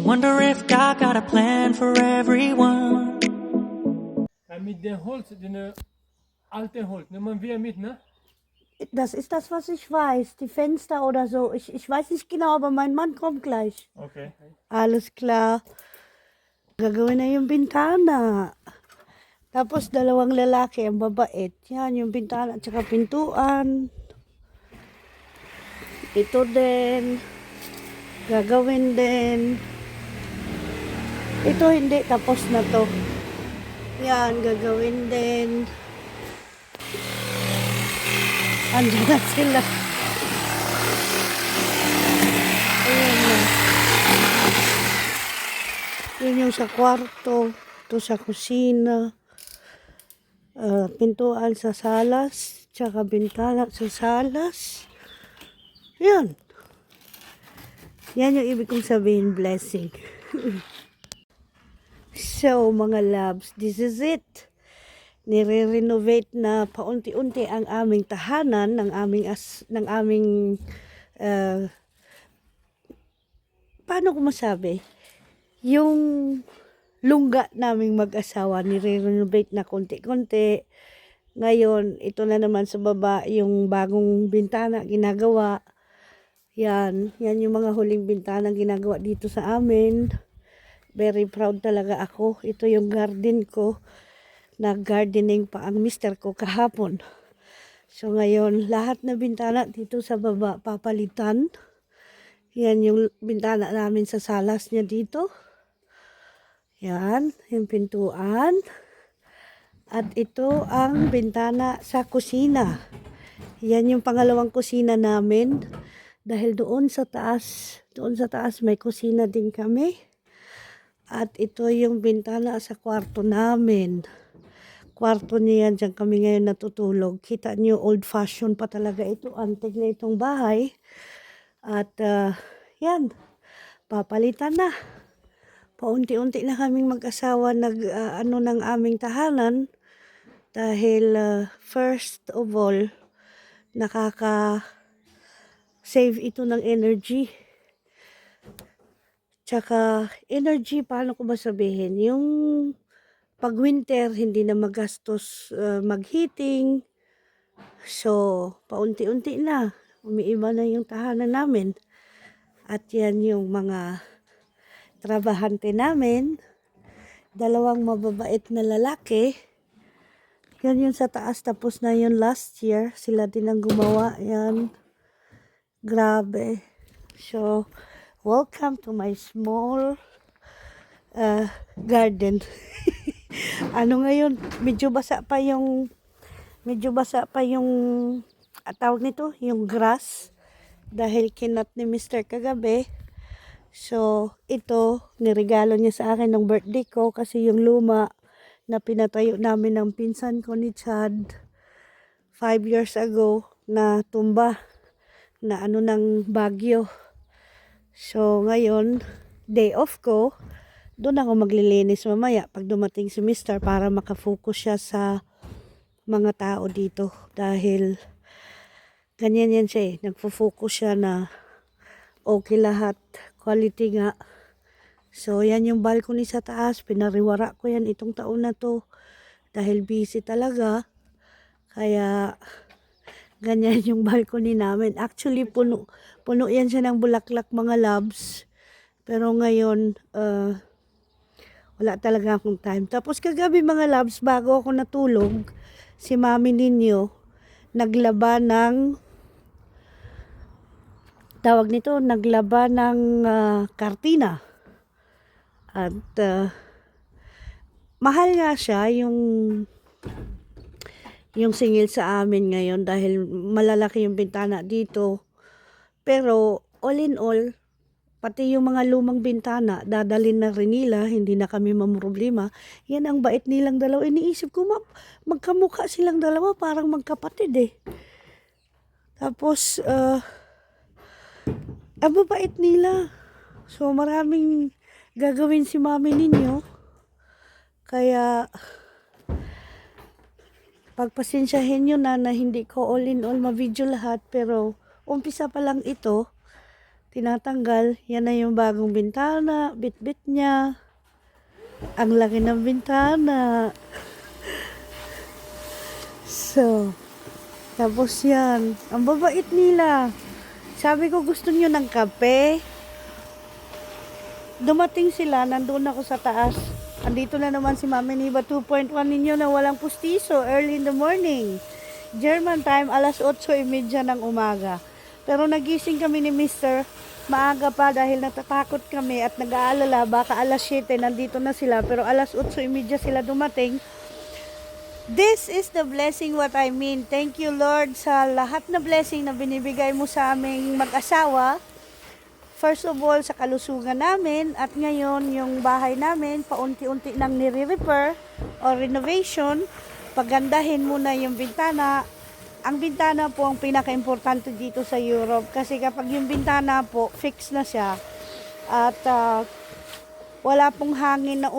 wonder if God got a plan for everyone. Mit dem Holz, den alten Holz, nehmen wir mit, ne? Das ist das, was ich weiß. Die Fenster oder so. Ich weiß nicht genau, aber mein Mann kommt gleich. Okay. Alles klar. Gagawin na yung bintana. Tapos dalawang lalaki ang babait. Yan, yung bintana at saka pintuan. Ito din. Gagawin din. Ito hindi, tapos na to. Yan, gagawin din. Andiyan na sila. Ayan na. Yun yung sa kwarto. Ito sa kusina. Pintuan sa salas. Tsaka bintana sa salas. Yan. Yan yung ibig kong sabihin, blessing. So, mga loves, this is it. Nire-renovate na paunti-unti ang aming tahanan ng aming paano ko masabi? Yung lungga naming mag-asawa, nire-renovate na konti-konti. Ngayon, ito na naman sa baba, yung bagong bintana ginagawa. Yan yung mga huling bintana ginagawa dito sa amin. Very proud talaga ako. Ito yung garden ko. Nag-gardening pa ang mister ko kahapon. So ngayon, lahat na bintana dito sa baba papalitan. Yan yung bintana namin sa salas niya dito. Yan, yung pintuan. At ito ang bintana sa kusina. Yan yung pangalawang kusina namin. Dahil doon sa taas may kusina din kami. At ito yung bintana sa kwarto namin. Kwarto niya yan, dyan kami ngayon natutulog. Kita niyo, old fashion pa talaga ito. Antig na itong bahay. At yan, papalitan na. Paunti-unti na kaming mag-asawa ng aming tahanan. Dahil first of all, nakaka-save ito ng energy. Tsaka energy, paano ko ba sabihin? Yung pag winter, hindi na magastos mag-heating. So, paunti-unti na. Umiiba na yung tahanan namin. At yan yung mga trabahante namin. Dalawang mababait na lalaki. Yan yung sa taas. Tapos na yun last year. Sila din ang gumawa. Yan. Grabe. So, welcome to my small garden. Ano ngayon, medyo basa pa yung tawag nito, yung grass dahil kinat ni Mr. kagabi. So, ito niregalo niya sa akin ng birthday ko kasi yung luma na pinatayo namin ng pinsan ko ni Chad 5 years ago na tumba na ng bagyo. So, ngayon, day off ko. Doon ako maglilinis mamaya pag dumating si Mr. para makafocus siya sa mga tao dito. Dahil ganyan yan siya eh. Nagfo-focus siya na okay lahat. Quality nga. So yan yung balcony sa taas. Pinariwara ko yan itong taon na to. Dahil busy talaga. Kaya ganyan yung balcony namin. Actually puno yan siya ng bulaklak mga loves. Pero ngayon, wala talaga akong time. Tapos kagabi mga loves, bago ako natulog, si mami ninyo, naglaba ng, kartina. At mahal nga siya yung singil sa amin ngayon dahil malalaki yung bintana dito. Pero all in all, pati yung mga lumang bintana, dadalhin na rin nila, hindi na kami mamroblema. Yan ang bait nilang dalawa. Iniisip ko, magkamukha silang dalawa, parang magkapatid eh. Tapos, ang babait nila. So, maraming gagawin si mami ninyo. Kaya, pagpasensyahin nyo na hindi ko all in all ma-video lahat. Pero, umpisa pa lang ito. tinatanggal. Yan na yung bagong bintana, bit-bit niya. Ang laki ng bintana. So, tapos yan. Ang babait nila. Sabi ko, gusto niyo ng kape? Dumating sila, nandun ako sa taas. Andito na naman si Mami Niba 2.1 ninyo na walang pustiso early in the morning. German time, alas 8:30 ng umaga. Pero nagising kami ni Mr. Maaga pa dahil natatakot kami at nag-aalala. Baka alas 7 nandito na sila. Pero alas 8:30 sila dumating. This is the blessing what I mean. Thank you Lord sa lahat na blessing na binibigay mo sa aming mag-asawa. First of all, sa kalusugan namin at ngayon yung bahay namin paunti-unti nang nire-repair o renovation. Pagandahin muna yung bintana. Ang bintana po ang pinaka-importante dito sa Europe kasi kapag yung bintana po fix na siya at wala pong hangin na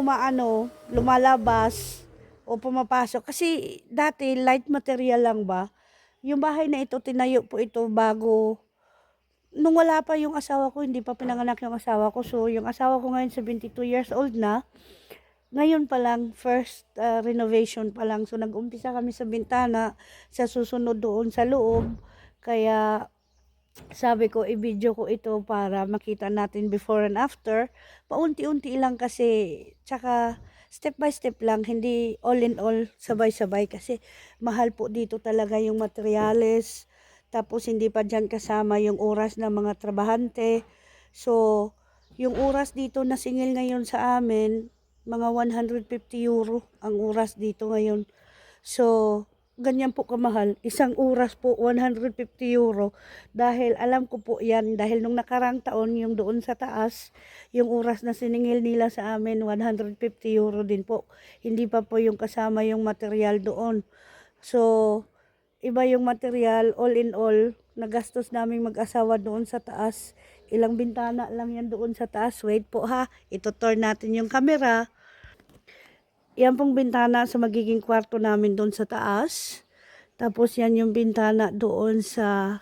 lumalabas o pumapasok. Kasi dati light material lang ba? Yung bahay na ito, tinayo po ito bago nung wala pa yung asawa ko, hindi pa pinanganak yung asawa ko. So, yung asawa ko ngayon 72 years old na. Ngayon pa lang, first renovation pa lang. So, nag-umpisa kami sa bintana, sa susunod doon sa loob. Kaya, sabi ko, i-video ko ito para makita natin before and after. Paunti-unti lang kasi, tsaka step by step lang, hindi all in all, sabay-sabay. Kasi, mahal po dito talaga yung materyales. Tapos hindi pa dyan kasama yung oras ng mga trabahante. So, yung oras dito na singil ngayon sa amin, mga 150 euro ang oras dito ngayon. So, ganyan po kamahal. Isang oras po, 150 euro. Dahil alam ko po yan, dahil nung nakarang taon, yung doon sa taas, yung oras na siningil nila sa amin, 150 euro din po. Hindi pa po yung kasama yung material doon. So, iba yung material, all in all, nagastos naming mag-asawa doon sa taas. Ilang bintana lang yan doon sa taas. Wait po ha, ito-turn natin yung camera. Yan pong bintana sa magiging kwarto namin doon sa taas. Tapos yan yung bintana doon sa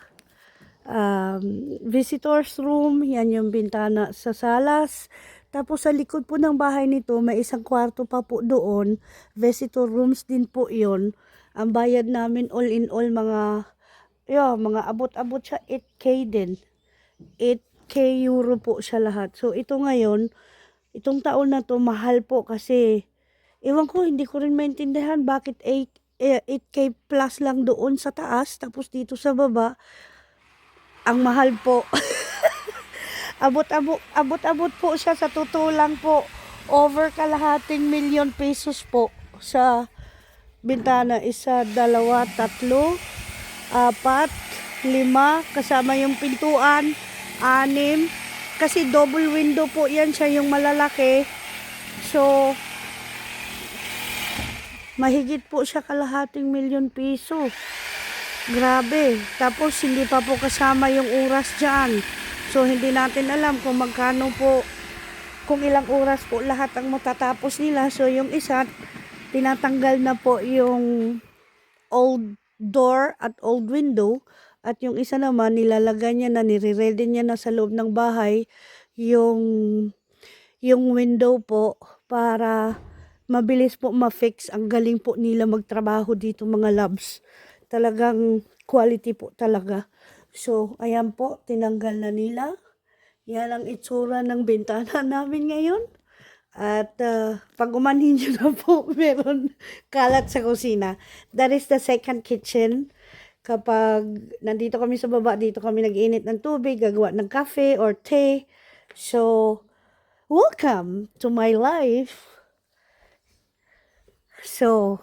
visitors room. Yan yung bintana sa salas. Tapos sa likod po ng bahay nito, may isang kwarto pa po doon. Visitor rooms din po yon. Ang bayad namin all in all mga abot-abot siya 8K din. 8K euro po siya lahat. So ito ngayon, itong taon na to mahal po kasi ewan ko, hindi ko rin maintindihan bakit 8K plus lang doon sa taas tapos dito sa baba ang mahal po. Abot-abot po siya sa totoo lang po. Over kalahating milyon pesos po sa bintana. 1, 2, 3, 4, 5, kasama yung pintuan, 6. Kasi double window po yan siya yung malalaki. So, mahigit po siya kalahating milyon piso. Grabe. Tapos, hindi pa po kasama yung oras dyan. So, hindi natin alam kung magkano po, kung ilang oras po lahat ang matatapos nila. So, yung isa, tinatanggal na po yung old door at old window. At yung isa naman, nilalagay niya na, nire-ready niya na sa loob ng bahay yung window po para mabilis po ma-fix. Ang galing po nila magtrabaho dito mga loves. Talagang quality po talaga. So, ayan po, tinanggal na nila. Yan ang itsura ng bintana namin ngayon. At pag umanhin nyo na po, meron kalat sa kusina. That is the second kitchen. Kapag nandito kami sa baba, dito kami nag-init ng tubig, gagawa ng cafe or tea. So, welcome to my life. So,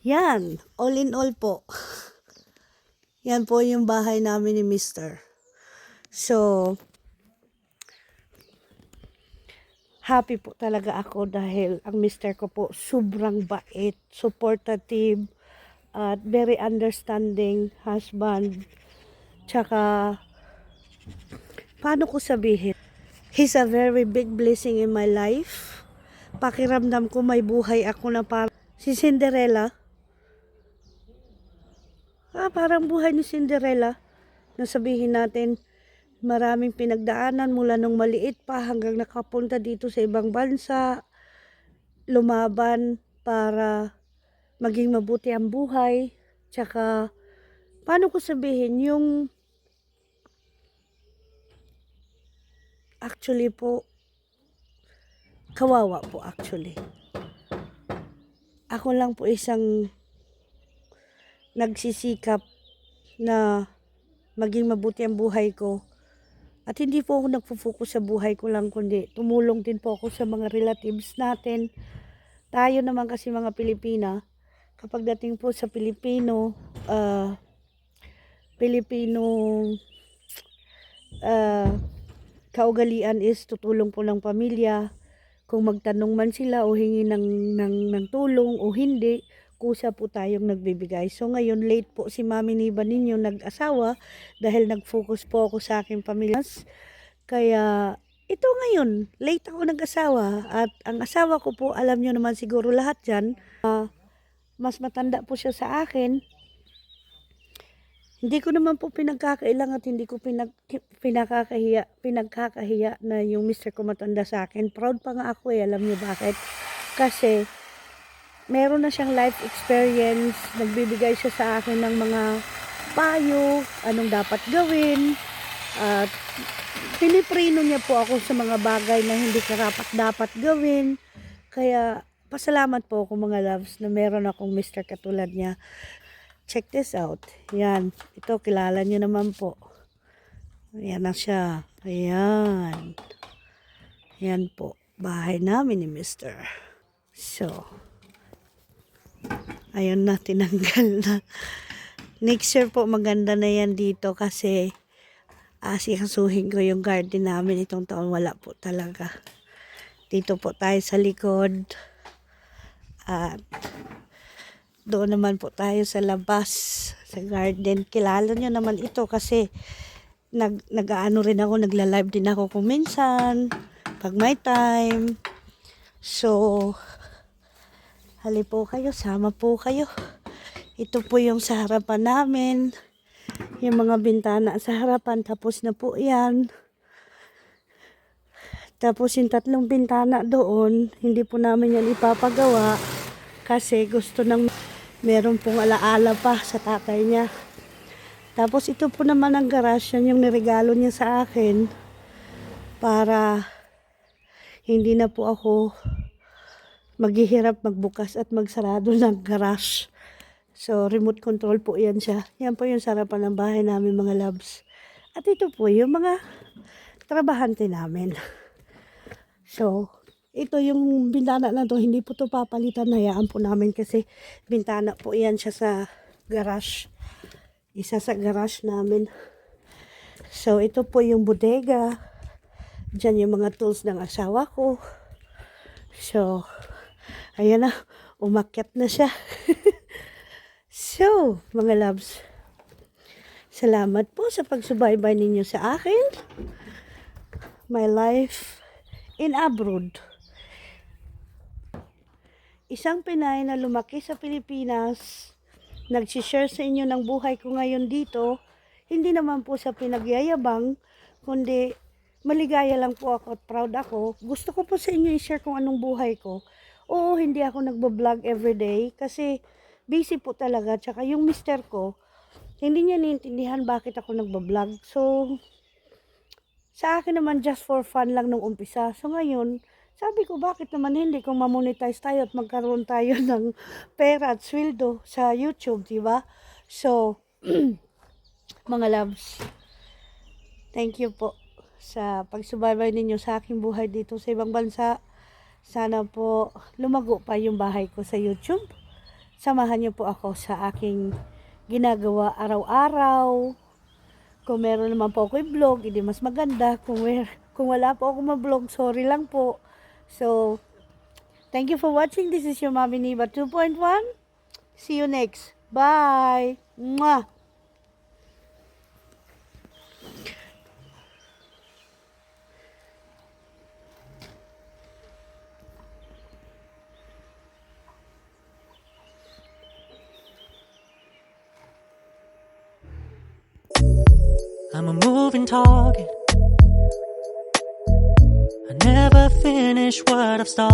yan. All in all po. Yan po yung bahay namin ni Mr. So, happy po talaga ako dahil ang mister ko po sobrang bait, supportive, at very understanding husband. Tsaka, paano ko sabihin? He's a very big blessing in my life. Pakiramdam ko may buhay ako na parang si Cinderella. Parang buhay ni Cinderella. Nasabihin natin maraming pinagdaanan mula nung maliit pa hanggang nakapunta dito sa ibang bansa, lumaban para maging mabuti ang buhay. Tsaka, paano ko sabihin, yung actually po, kawawa po actually. Ako lang po isang nagsisikap na maging mabuti ang buhay ko. At hindi po ako nagpo-focus sa buhay ko lang, kundi tumulong din po ako sa mga relatives natin. Tayo naman kasi mga Pilipina, kapag dating po sa Pilipino kaugalian is tutulong po ng pamilya. Kung magtanong man sila o hingi ng tulong o hindi, kusa po tayong nagbibigay. So ngayon, late po si Mami Niba ninyo nag-asawa dahil nag-focus po ako sa aking pamilya. Kaya ito ngayon, late ako nag-asawa. At ang asawa ko po, alam nyo naman siguro lahat dyan, mas matanda po siya sa akin. Hindi ko naman po pinagkakailang at hindi ko pinagkakahiya na yung mister ko matanda sa akin. Proud pa nga ako alam niyo bakit? Kasi meron na siyang life experience, nagbibigay siya sa akin ng mga payo, anong dapat gawin, at piniprino niya po ako sa mga bagay na hindi karapat-dapat gawin. Kaya pasalamat po ako mga loves na meron akong mister katulad niya. Check this out. Yan. Ito, kilala nyo naman po. Yan na siya. Ayan. Yan po. Bahay namin ni Mr. So, ayun na, tinanggal na. Next year po, maganda na yan dito kasi asikasuhin ko yung garden namin itong taon. Wala po talaga. Dito po tayo sa likod. At doon naman po tayo sa labas, sa garden. Kilala nyo naman ito kasi nag-aano rin ako, nagla-live din ako kung minsan, pag may time. So, hali po kayo, sama po kayo. Ito po yung sa harapan namin. Yung mga bintana sa harapan, tapos na po yan. Tapos yung 3 bintana doon, hindi po namin yan ipapagawa kasi gusto ng meron pong alaala pa sa tatay niya. Tapos ito po naman ang garage, yan yung niregalo niya sa akin para hindi na po ako maghihirap magbukas at magsarado ng garage. So remote control po yan siya. Yan po yung sarapan ng bahay namin mga loves. At ito po yung mga trabahante namin. So ito yung bintana na to, hindi po to papalitan, hayaan po namin kasi bintana po yan siya sa garage. Isa sa garage namin. So ito po yung bodega. Diyan yung mga tools ng asawa ko. So, ayan na, umakyat na siya. So, mga loves, salamat po sa pagsubaybay ninyo sa akin. My life in abroad. Isang Pinay na lumaki sa Pilipinas, nagsishare sa inyo ng buhay ko ngayon dito, hindi naman po sa pinagyayabang, kundi maligaya lang po ako at proud ako. Gusto ko po sa inyo i-share kung anong buhay ko. Oo, hindi ako nagbablog everyday kasi busy po talaga. Tsaka yung mister ko, hindi niya naiintindihan bakit ako nagbablog. So, sa akin naman just for fun lang nung umpisa. So ngayon, sabi ko, bakit naman hindi kung mamonetize tayo at magkaroon tayo ng pera at sweldo sa YouTube, di ba? So, mga loves, thank you po sa pagsubaybay ninyo sa aking buhay dito sa ibang bansa. Sana po lumago pa yung bahay ko sa YouTube. Samahan niyo po ako sa aking ginagawa araw-araw. Kung meron naman po ako i-vlog, hindi mas maganda. Kung wala po ako ma-vlog, sorry lang po. So, thank you for watching. This is your Mami Niba 2.1. See you next. Bye! Mwah! I'm I'm a moving target. I never finish what I've started.